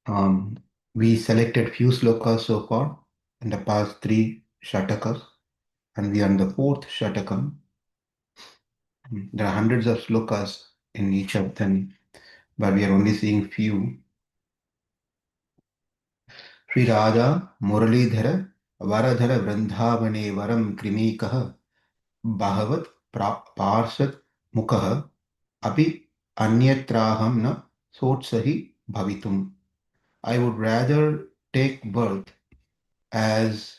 We selected few slokas so far in the past 3 shatakas, and we are on the 4th shatakam. There are hundreds of slokas in each of them, but we are only seeing few. Śrī Rādhā Muralīdhara Varadhara Vṛndāvane Varam Krimīkaha Bhavat Pārsad Mukha Api Anyatraham Na Sotsahi Bhavitum. I would rather take birth as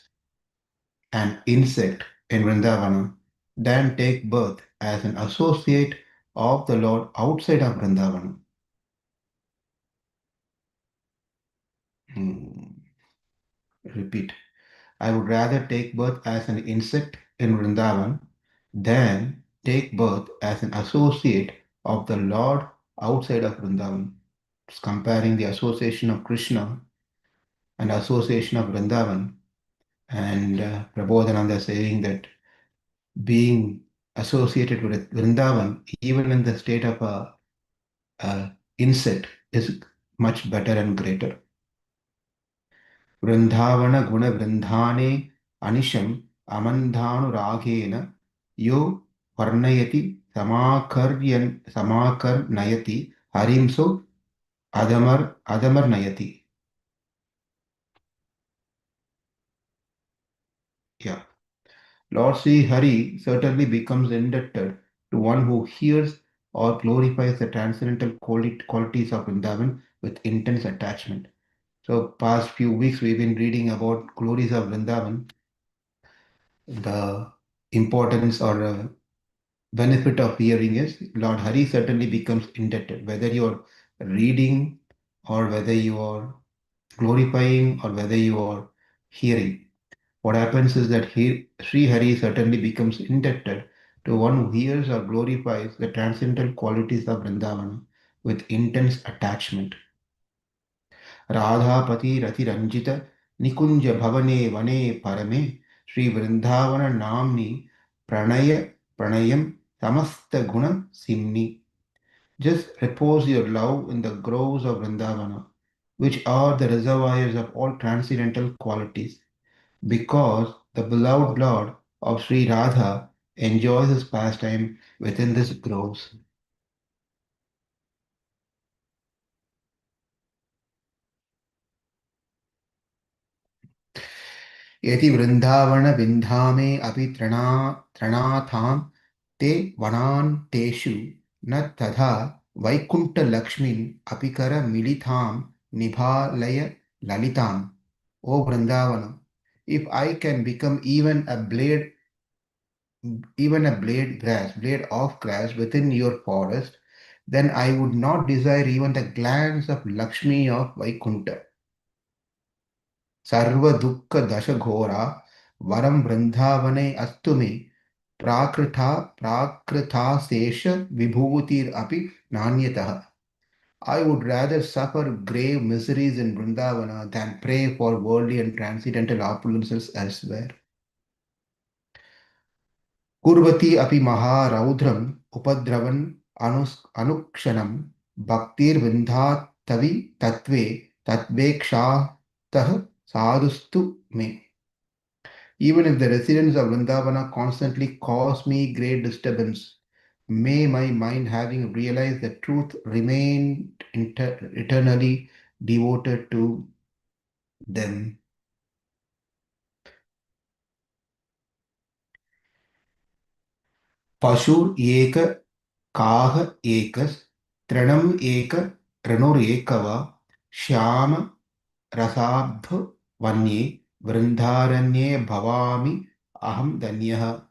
an insect in Vṛndāvana than take birth as an associate of the Lord outside of Vṛndāvana. Repeat. I would rather take birth as an insect in Vṛndāvan than take birth as an associate of the Lord outside of Vṛndāvan. It's comparing the association of Krishna and association of Vṛndāvan. And Prabodhananda saying that being associated with Vṛndāvan, even in the state of a insect, is much better and greater. Vṛndāvana guna vṛndhāne anisham amandhanurāghena yo varnayati samakarnayati harimso adamarnayati. Yeah. Lord Sri Hari certainly becomes indebted to one who hears or glorifies the transcendental qualities of Vrindavan with intense attachment. So, past few weeks we've been reading about glories of Vrindavan, the importance or benefit of hearing is Lord Hari certainly becomes indebted, whether you're reading or whether you are glorifying or whether you are hearing. What happens is that Sri Hari certainly becomes indebted to one who hears or glorifies the transcendental qualities of Vrindavana with intense attachment. Radhapati Rati Ranjita Nikunja Bhavane Vane Parame Śrī Vṛndāvana-dhāma Pranayam Samasta Guna Simni. Just repose your love in the groves of Vrindavana, which are the reservoirs of all transcendental qualities, because the beloved Lord of Śrī Rādhā enjoys his pastime within these groves. Yeti Vrindavana Vindhame api tranatham te vanan teshu na tadha Vaikunta Lakṣmīn apikara militham nibhalaya lalitam. O Vrindavana, if I can become even a blade of grass within your forest, then I would not desire even the glance of Lakshmi of Vaikunta. Sarva dukkha dasha ghora varam Vrindavane astume prakrita sesha vibhutir api nanyataha. I would rather suffer grave miseries in Vrindavana than pray for worldly and transcendental opulences elsewhere. Kurvati api maharaudram upadravan anukshanam bhaktir vindhatavi tatve tatvekshatah sadhustu me. Even if the residents of Vrindavana constantly cause me great disturbance, may my mind, having realized the truth, remain eternally devoted to them. Pashur eka kaha ekas Tranam eka ranur ekava Shyama rasabdha vanye Vrindharanye bhavami aham danyaha.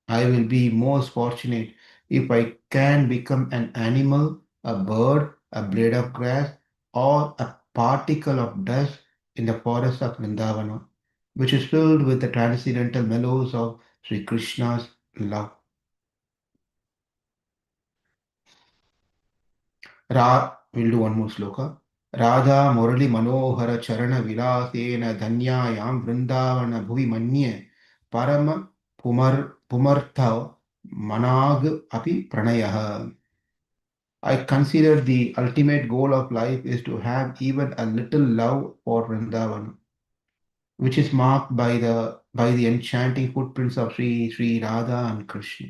I will be most fortunate if I can become an animal, a bird, a blade of grass, or a particle of dust in the forest of Vrindavana, which is filled with the transcendental mellows of Sri Krishna's love. We'll do one more sloka. Radha Murali Manohara Charana Vilasena Dhanyayam Vrindavana Bhuvi Manye Parama Pumartha Manag Api Pranayaha. I consider the ultimate goal of life is to have even a little love for Vrindavan, which is marked by the enchanting footprints of Sri Radha and Krishna.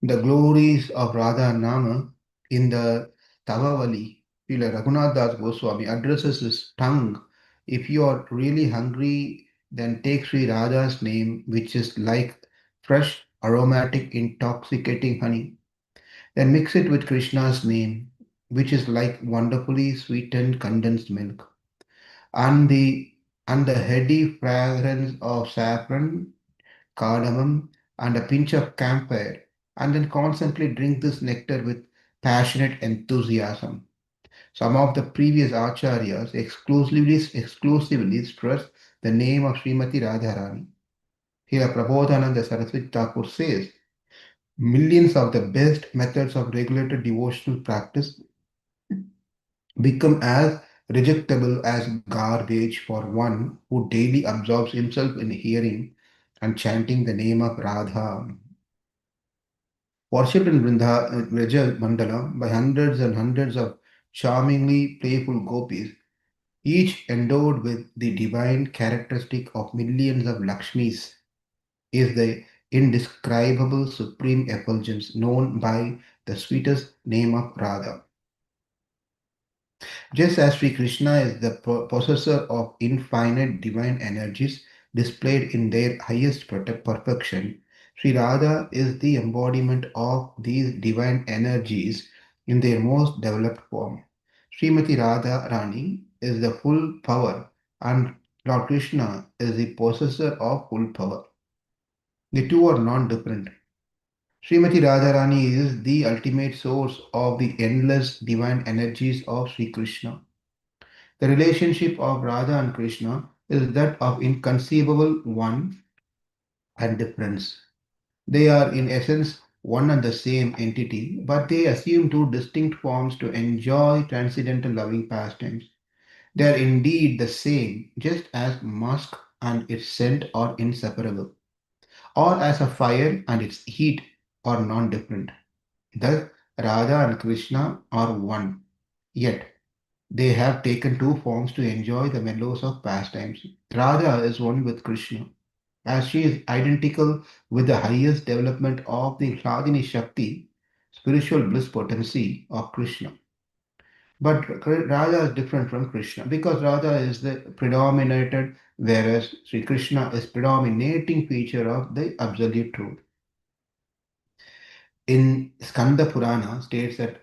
The glories of Radha Nama in the Tavavali, Srila Raghunath Das Goswami addresses his tongue. If you are really hungry, then take Sri Radha's name, which is like fresh, aromatic, intoxicating honey. Then mix it with Krishna's name, which is like wonderfully sweetened condensed milk, and the heady fragrance of saffron, cardamom, and a pinch of camphor, and then constantly drink this nectar with passionate enthusiasm. Some of the previous acharyas exclusively stress the name of Śrīmatī Rādhārāṇī. Here, Prabodhananda Saraswati Thakur says, millions of the best methods of regulated devotional practice become as rejectable as garbage for one who daily absorbs himself in hearing and chanting the name of Radha. Worshipped in Vraja Mandala by hundreds and hundreds of charmingly playful gopis, each endowed with the divine characteristic of millions of Lakshmis, is the indescribable supreme effulgence known by the sweetest name of Radha. Just as Sri Krishna is the possessor of infinite divine energies displayed in their highest perfection, Sri Radha is the embodiment of these divine energies in their most developed form. Śrīmatī Rādhārāṇī is the full power, and Lord Krishna is the possessor of full power. The two are non-different. Śrīmatī Rādhārāṇī is the ultimate source of the endless divine energies of Sri Krishna. The relationship of Radha and Krishna is that of inconceivable one and difference. They are in essence one and the same entity, but they assume two distinct forms to enjoy transcendental loving pastimes. They are indeed the same, just as musk and its scent are inseparable, or as a fire and its heat are non-different. Thus, Radha and Krishna are one, yet they have taken two forms to enjoy the mellows of pastimes. Radha is one with Krishna, as she is identical with the highest development of the Hladini Shakti, spiritual bliss potency of Krishna. But Radha is different from Krishna because Radha is the predominated, whereas Sri Krishna is predominating feature of the absolute truth. In Skanda Purana states that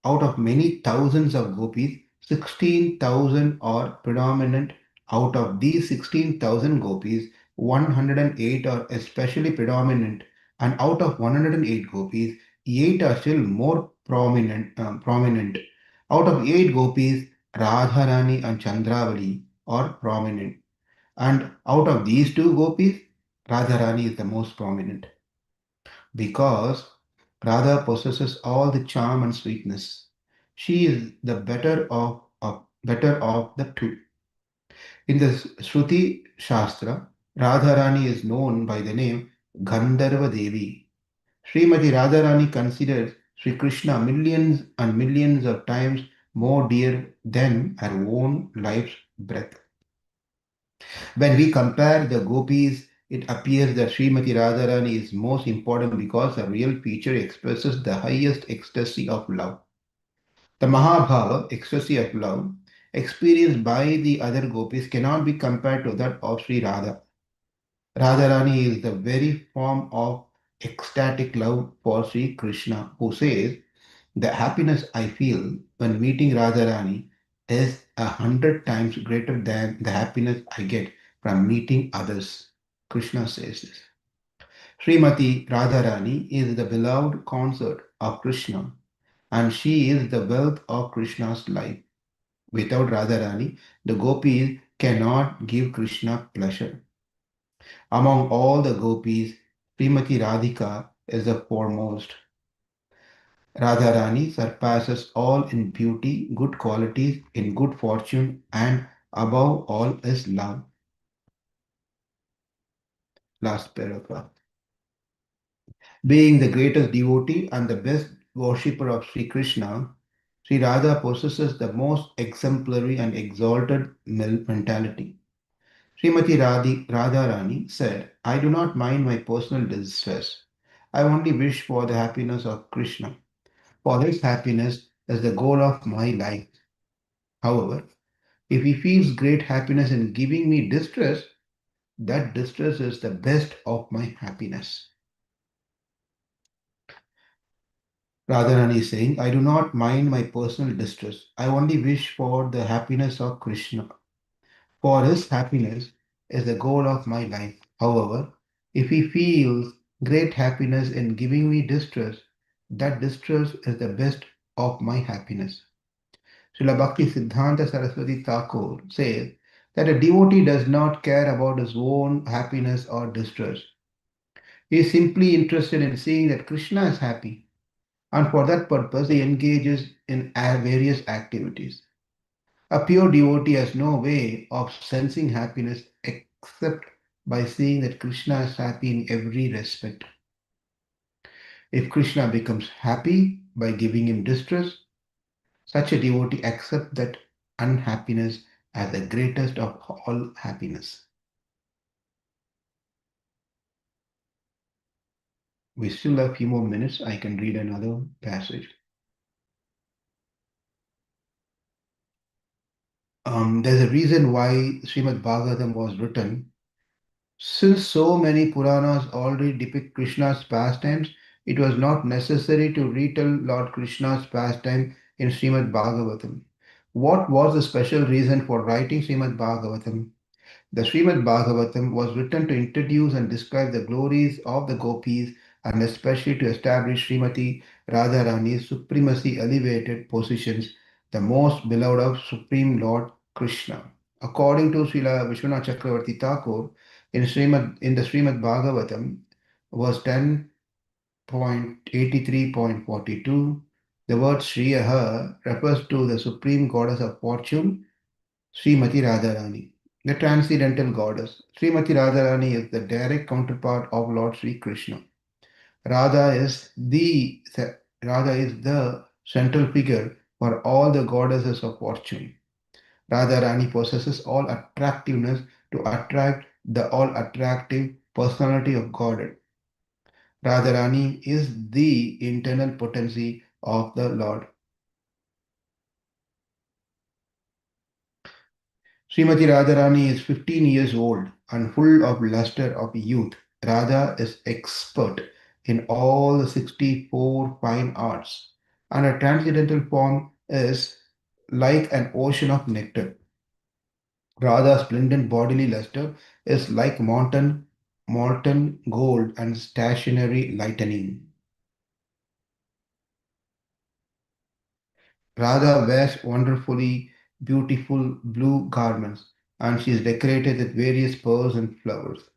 out of many thousands of gopis, 16,000 are predominant. Out of these 16,000 gopis, 108 are especially predominant, and out of 108 gopis, 8 are still more prominent. Out of 8 gopis, Radharani and Chandravali are prominent, and out of these two gopis, Radharani is the most prominent because Radha possesses all the charm and sweetness. She is the better of the two. In the Shruti Shastra, Radharani is known by the name Gandharva Devi. Srimati Radharani considers Sri Krishna millions and millions of times more dear than her own life's breath. When we compare the gopis, it appears that Srimati Radharani is most important because her real feature expresses the highest ecstasy of love. The Mahabhava, ecstasy of love, experienced by the other gopis cannot be compared to that of Sri Radha. Radharani is the very form of ecstatic love for Sri Krishna, who says, the happiness I feel when meeting Radharani is 100 times greater than the happiness I get from meeting others. Krishna says this. Srimati Radharani is the beloved consort of Krishna, and she is the wealth of Krishna's life. Without Radharani, the gopis cannot give Krishna pleasure. Among all the gopis, Srimati Radhika is the foremost. Radharani surpasses all in beauty, good qualities, in good fortune, and above all is love. Last paragraph. Being the greatest devotee and the best worshipper of Sri Krishna, Sri Radha possesses the most exemplary and exalted mentality. Śrīmatī Rādhārāṇī said, I do not mind my personal distress. I only wish for the happiness of Krishna. For his happiness is the goal of my life. However, if he feels great happiness in giving me distress, that distress is the best of my happiness. Radharani is saying, I do not mind my personal distress. I only wish for the happiness of Krishna. For his happiness is the goal of my life. However, if he feels great happiness in giving me distress, that distress is the best of my happiness. Srila Bhakti Siddhanta Saraswati Thakur says that a devotee does not care about his own happiness or distress. He is simply interested in seeing that Krishna is happy, and for that purpose he engages in various activities. A pure devotee has no way of sensing happiness except by seeing that Krishna is happy in every respect. If Krishna becomes happy by giving him distress, such a devotee accepts that unhappiness as the greatest of all happiness. We still have a few more minutes. I can read another passage. There's a reason why Srimad Bhagavatam was written. Since so many Puranas already depict Krishna's pastimes, it was not necessary to retell Lord Krishna's pastime in Srimad Bhagavatam. What was the special reason for writing Srimad Bhagavatam? The Srimad Bhagavatam was written to introduce and describe the glories of the gopis and especially to establish Śrīmatī Rādhārāṇī's supremacy elevated positions, the most beloved of Supreme Lord Krishna. According to Srila Vishwanath Chakravarti Thakur, in the Srimad Bhagavatam, verse 10.83.42, the word Shriyaha refers to the supreme goddess of fortune, Śrīmatī Rādhārāṇī. The transcendental goddess. Śrīmatī Rādhārāṇī is the direct counterpart of Lord Sri Krishna. Radha is the central figure for all the goddesses of fortune. Radharani possesses all attractiveness to attract the all attractive personality of God. Radharani is the internal potency of the Lord. Śrīmatī Rādhārāṇī is 15 years old and full of luster of youth. Radha is expert in all the 64 fine arts, and her transcendental form is like an ocean of nectar. Radha's splendid bodily luster is like molten gold and stationary lightning. Radha wears wonderfully beautiful blue garments, and she is decorated with various pearls and flowers.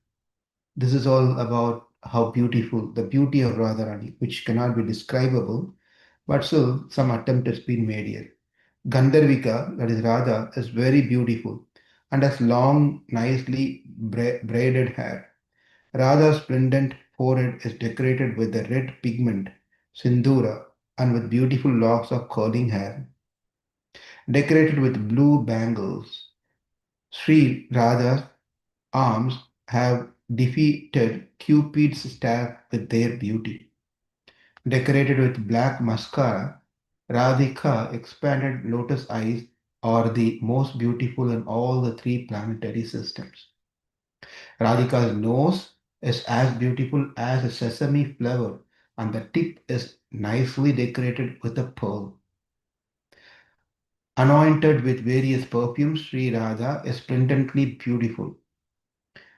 This is all about how beautiful, the beauty of Radharani, which cannot be describable, but still some attempt has been made here. Gandharvika, that is Radha, is very beautiful and has long, nicely braided hair. Radha's splendid forehead is decorated with the red pigment, sindura, and with beautiful locks of curling hair. Decorated with blue bangles, Sri Radha's arms have defeated Cupid's staff with their beauty. Decorated with black mascara, Radhika expanded lotus eyes are the most beautiful in all the three planetary systems. Radhika's nose is as beautiful as a sesame flower, and the tip is nicely decorated with a pearl. Anointed with various perfumes, Sri Radha is splendidly beautiful.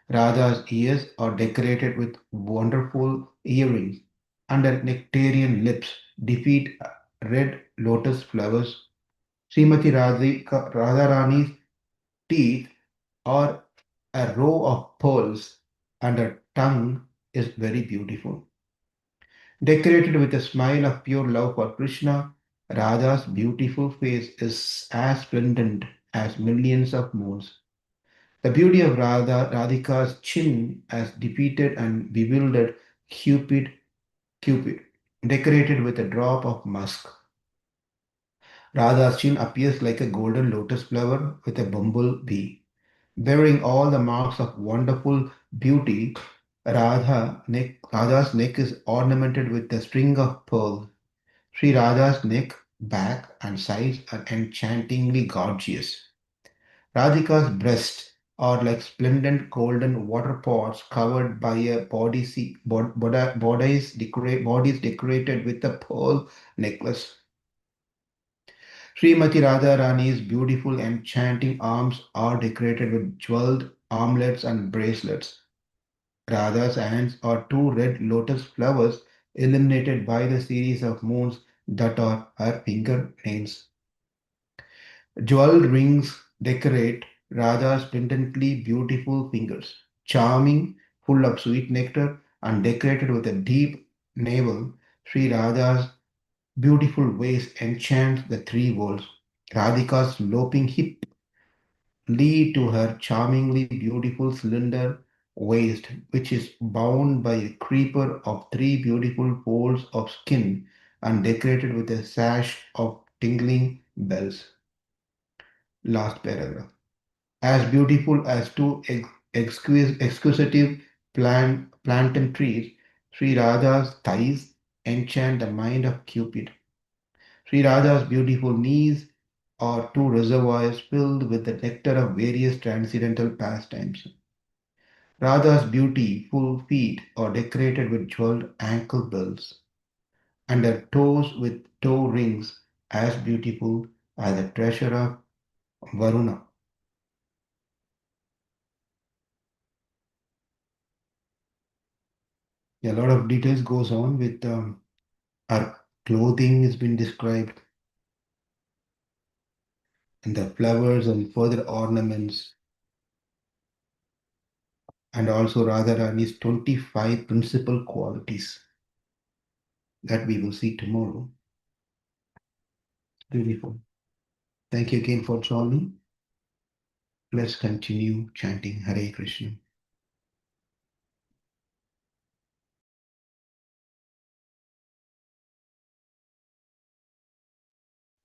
Radha's ears are decorated with wonderful earrings, and her nectarian lips defeat red lotus flowers. Srimati Radharani's teeth are a row of pearls, and her tongue is very beautiful. Decorated with a smile of pure love for Krishna, Radha's beautiful face is as splendid as millions of moons. The beauty of Radhika's chin as defeated and bewildered Cupid, decorated with a drop of musk. Radha's chin appears like a golden lotus flower with a bumblebee. Bearing all the marks of wonderful beauty, Radha's neck is ornamented with a string of pearls. Sri Radha's neck, back, and sides are enchantingly gorgeous. Radhika's breasts are like splendid golden water pots covered by a bodies decorated with a pearl necklace. Śrīmatī Rādhārāṇī's beautiful enchanting arms are decorated with jeweled armlets and bracelets. Radha's hands are two red lotus flowers illuminated by the series of moons that are her fingernails. Jeweled rings decorate Radha's pendantly beautiful fingers, charming, full of sweet nectar, and decorated with a deep navel. Sri Radha's beautiful waist enchants the three worlds. Radhika's sloping hip lead to her charmingly beautiful cylinder waist, which is bound by a creeper of three beautiful folds of skin and decorated with a sash of tingling bells. Last paragraph. As beautiful as two exquisite plantain trees, Sri Radha's thighs enchant the mind of Cupid. Sri Radha's beautiful knees are two reservoirs filled with the nectar of various transcendental pastimes. Radha's beautiful feet are decorated with jeweled ankle bells, and her toes with toe rings as beautiful as the treasure of Varuna. A lot of details goes on with her clothing has been described, and the flowers and further ornaments, and also Radharani's 25 principal qualities that we will see tomorrow. Beautiful. Thank you again for joining. Let's continue chanting Hare Krishna.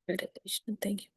Hare Krishna. Thank you.